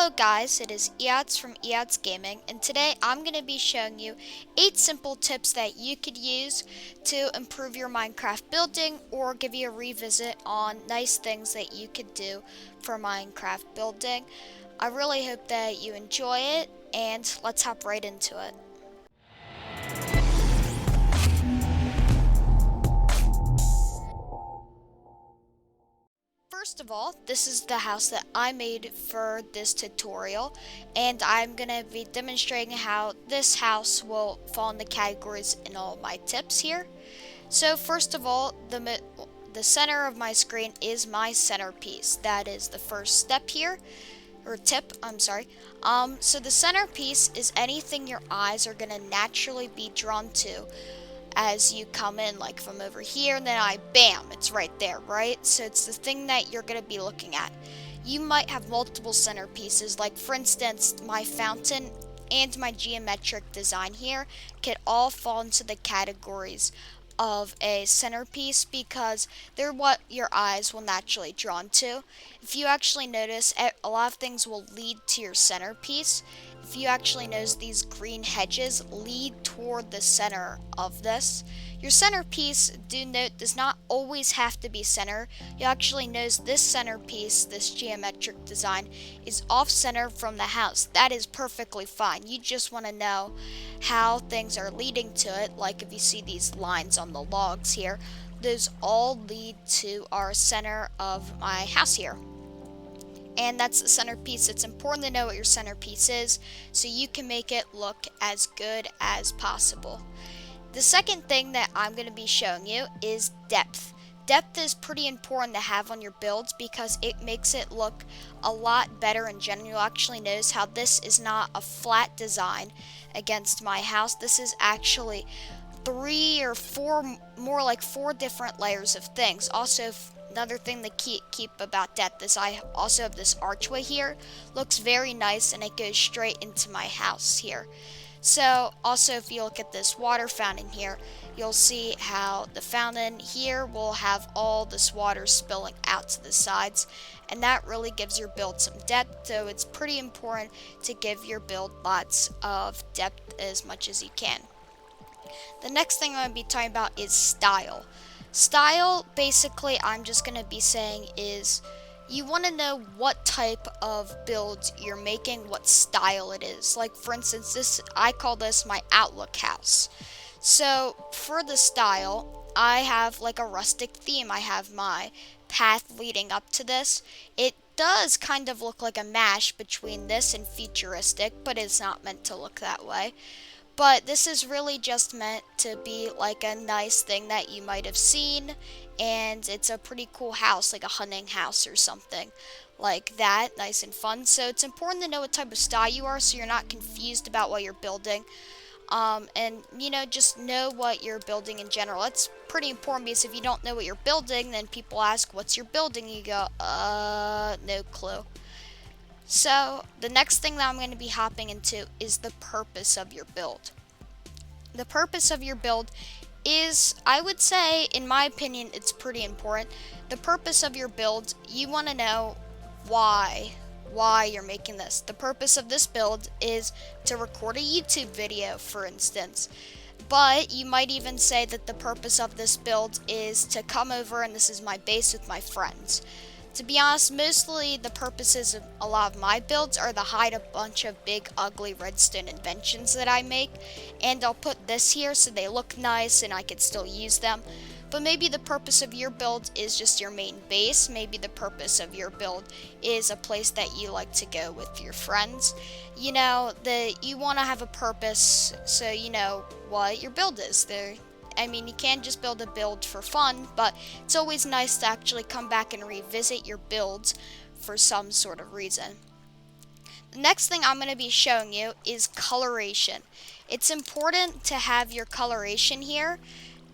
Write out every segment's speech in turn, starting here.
Hello guys, it is Eats from Eats Gaming, and today I'm going to be showing you 8 simple tips that you could use to improve your Minecraft building or give you a revisit on nice things that you could do for Minecraft building. I really hope that you enjoy it, and let's hop right into it. First of all, this is the house that I made for this tutorial, and I'm going to be demonstrating how this house will fall in the categories in all my tips here. So first of all, the center of my screen is my centerpiece. That is the first step here, or tip, I'm sorry. So the centerpiece is anything your eyes are going to naturally be drawn to as you come in, like from over here, and then bam, it's right there, right? So it's the thing that you're going to be looking at. You might have multiple centerpieces, like for instance, my fountain and my geometric design here could all fall into the categories of a centerpiece because they're what your eyes will naturally drawn to. If you actually notice, a lot of things will lead to your centerpiece. If you actually notice, these green hedges lead toward the center of this. Your centerpiece, do note, does not always have to be center. You actually notice this centerpiece, this geometric design, is off-center from the house. That is perfectly fine. You just want to know how things are leading to it. Like if you see these lines on the logs here, those all lead to our center of my house here. And that's the centerpiece. It's important to know what your centerpiece is so you can make it look as good as possible. The second thing that I'm going to be showing you is depth. Depth is pretty important to have on your builds because it makes it look a lot better in general. You'll actually notice how this is not a flat design against my house. This is actually 3 or 4, more like 4 different layers of things. Also, another thing to keep about depth is I also have this archway here. Looks very nice and it goes straight into my house here. So also if you look at this water fountain here, you'll see how the fountain here will have all this water spilling out to the sides, and that really gives your build some depth. So it's pretty important to give your build lots of depth as much as you can. The next thing I'm going to be talking about is style. Style, basically, I'm just going to be saying is you want to know what type of builds you're making, what style it is. Like, for instance, I call this my Outlook house. So, for the style, I have like a rustic theme. I have my path leading up to this. It does kind of look like a mash between this and futuristic, but it's not meant to look that way. But this is really just meant to be like a nice thing that you might have seen, and it's a pretty cool house, like a hunting house or something like that, nice and fun. So it's important to know what type of style you are so you're not confused about what you're building. And just know what you're building in general. That's pretty important because if you don't know what you're building, then people ask, what's your building? You go, no clue. So, the next thing that I'm going to be hopping into is the purpose of your build. The purpose of your build is, I would say, in my opinion, it's pretty important. The purpose of your build, you want to know why you're making this. The purpose of this build is to record a YouTube video, for instance. But you might even say that the purpose of this build is to come over, and this is my base with my friends. To be honest, mostly the purposes of a lot of my builds are to hide a bunch of big, ugly redstone inventions that I make. And I'll put this here so they look nice and I could still use them. But maybe the purpose of your build is just your main base. Maybe the purpose of your build is a place that you like to go with your friends. You want to have a purpose so you know what your build is. You can't just build a build for fun, but it's always nice to actually come back and revisit your builds for some sort of reason. The next thing I'm going to be showing you is coloration. It's important to have your coloration here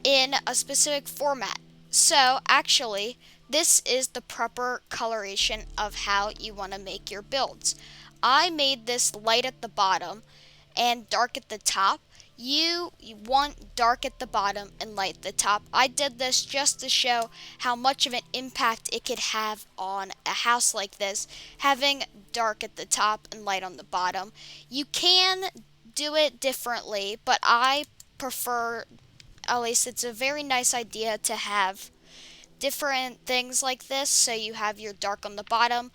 in a specific format. So, actually, this is the proper coloration of how you want to make your builds. I made this light at the bottom and dark at the top. you want dark at the bottom and light at the top. I did this just to show how much of an impact it could have on a house like this, having dark at the top and light on the bottom. You can do it differently, but I prefer, at least it's a very nice idea to have different things like this. So you have your dark on the bottom,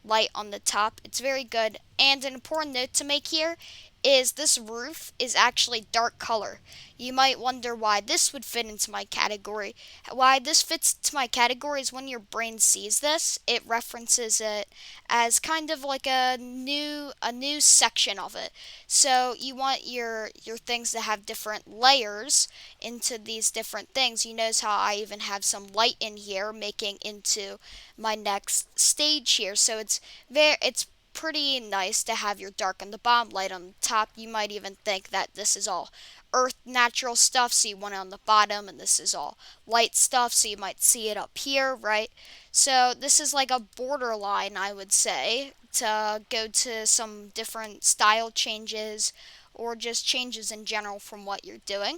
light on the top. It's very good. And an important note to make here is this roof is actually dark color. You might wonder why this would fit into my category. Why this fits into my category is when your brain sees this, it references it as kind of like a new section of it. So you want your things to have different layers into these different things. You notice how I even have some light in here making into my next stage here. So it's pretty nice to have your dark on the bottom, light on the top. You might even think that this is all earth natural stuff, so you want it on the bottom, and this is all light stuff, so you might see it up here, right? So this is like a borderline, I would say, to go to some different style changes or just changes in general from what you're doing.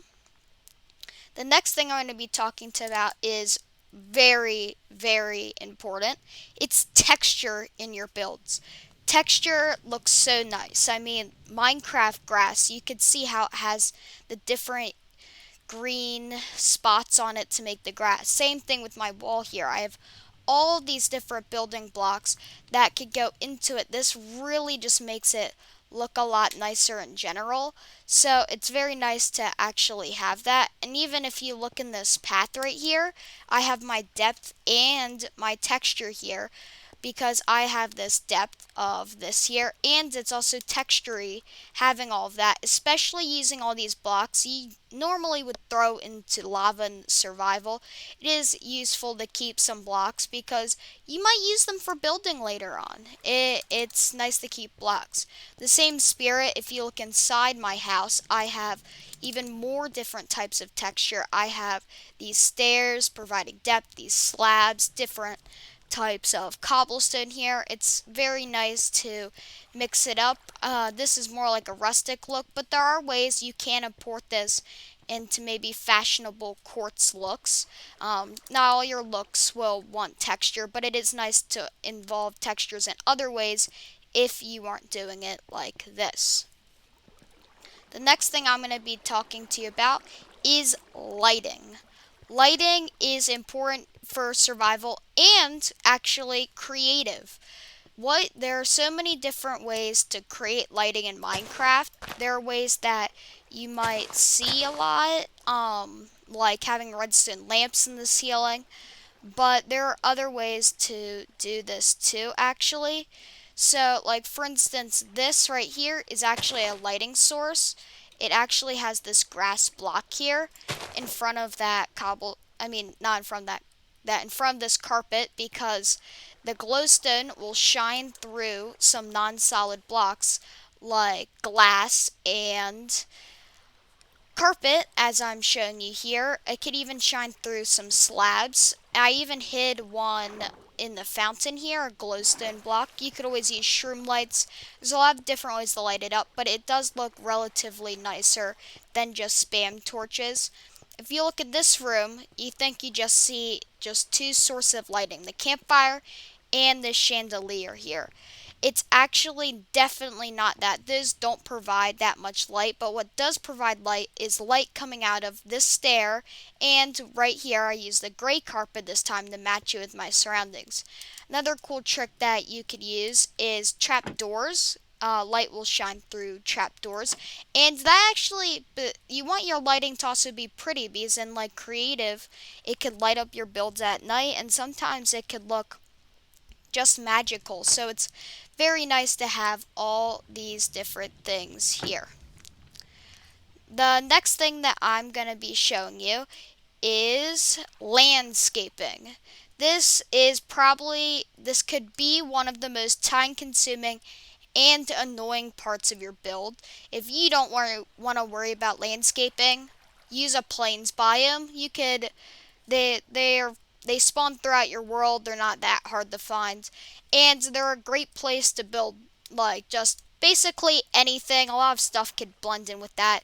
The next thing I'm going to be talking to about is very, very important. It's texture in your builds. Texture looks so nice. I mean, Minecraft grass, you could see how it has the different green spots on it to make the grass. Same thing with my wall here. I have all these different building blocks that could go into it. This really just makes it look a lot nicer in general. So it's very nice to actually have that. And even if you look in this path right here, I have my depth and my texture here because I have this depth of this here, and it's also textury having all of that, especially using all these blocks you normally would throw into lava in survival. It is useful to keep some blocks because you might use them for building later on. It's nice to keep blocks. The same spirit, if you look inside my house, I have even more different types of texture. I have these stairs providing depth, these slabs, different types of cobblestone here. It's very nice to mix it up. This is more like a rustic look, but there are ways you can import this into maybe fashionable quartz looks. Not all your looks will want texture, but it is nice to involve textures in other ways if you aren't doing it like this. The next thing I'm going to be talking to you about is lighting. Lighting is important for survival and actually creative. There are so many different ways to create lighting in Minecraft. There are ways that you might see a lot, like having redstone lamps in the ceiling, but there are other ways to do this too, actually. So, like for instance, this right here is actually a lighting source. It actually has this grass block here in front of that not in front of that in front of this carpet, because the glowstone will shine through some non-solid blocks like glass and carpet, as I'm showing you here. It could even shine through some slabs. I even hid one in the fountain here, a glowstone block. You could always use shroom lights. There's a lot of different ways to light it up, but it does look relatively nicer than just spam torches. If you look at this room, you think you just see just two sources of lighting, the campfire and this chandelier here. It's actually definitely not that. Those don't provide that much light, but what does provide light is light coming out of this stair, and right here I use the gray carpet this time to match it with my surroundings. Another cool trick that you could use is trap doors. Light will shine through trap doors, and that actually, but you want your lighting to also be pretty, because in like creative, it could light up your builds at night, and sometimes it could look just magical. So it's very nice to have all these different things here. The next thing that I'm going to be showing you is landscaping. This could be one of the most time consuming and annoying parts of your build. If you don't want to worry about landscaping, use a plains biome. They spawn throughout your world. They're not that hard to find, and they're a great place to build like just basically anything. A lot of stuff could blend in with that,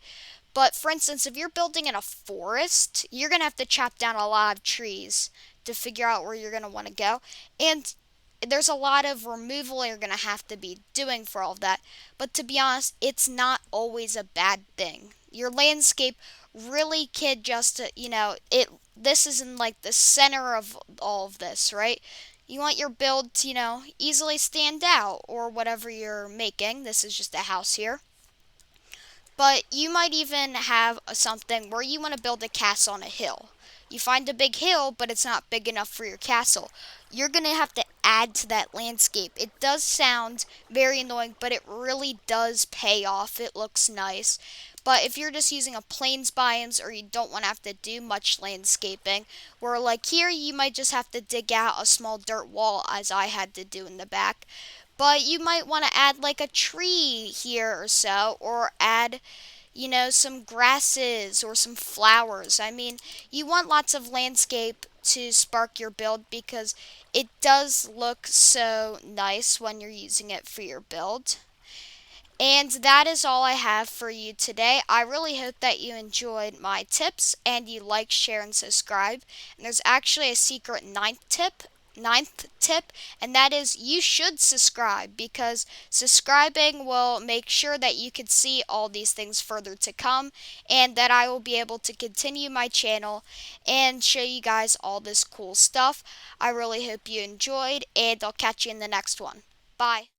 But for instance, if you're building in a forest, you're going to have to chop down a lot of trees to figure out where you're going to want to go. And there's a lot of removal you're going to have to be doing for all of that. But to be honest, it's not always a bad thing. Your landscape really could just, it this is in like the center of all of this, right? You want your build to, easily stand out or whatever you're making. This is just a house here. But you might even have something where you want to build a castle on a hill. You find a big hill, but it's not big enough for your castle. You're going to have to add to that landscape. It does sound very annoying, but it really does pay off. It looks nice. But if you're just using a plains biomes or you don't want to have to do much landscaping, where like here you might just have to dig out a small dirt wall as I had to do in the back. But you might want to add like a tree here or so, or add, some grasses or some flowers. I mean, you want lots of landscape to spark your build because it does look so nice when you're using it for your build. And that is all I have for you today. I really hope that you enjoyed my tips and you like, share, and subscribe. And there's actually a secret ninth tip, and that is you should subscribe because subscribing will make sure that you can see all these things further to come and that I will be able to continue my channel and show you guys all this cool stuff. I really hope you enjoyed, and I'll catch you in the next one. Bye.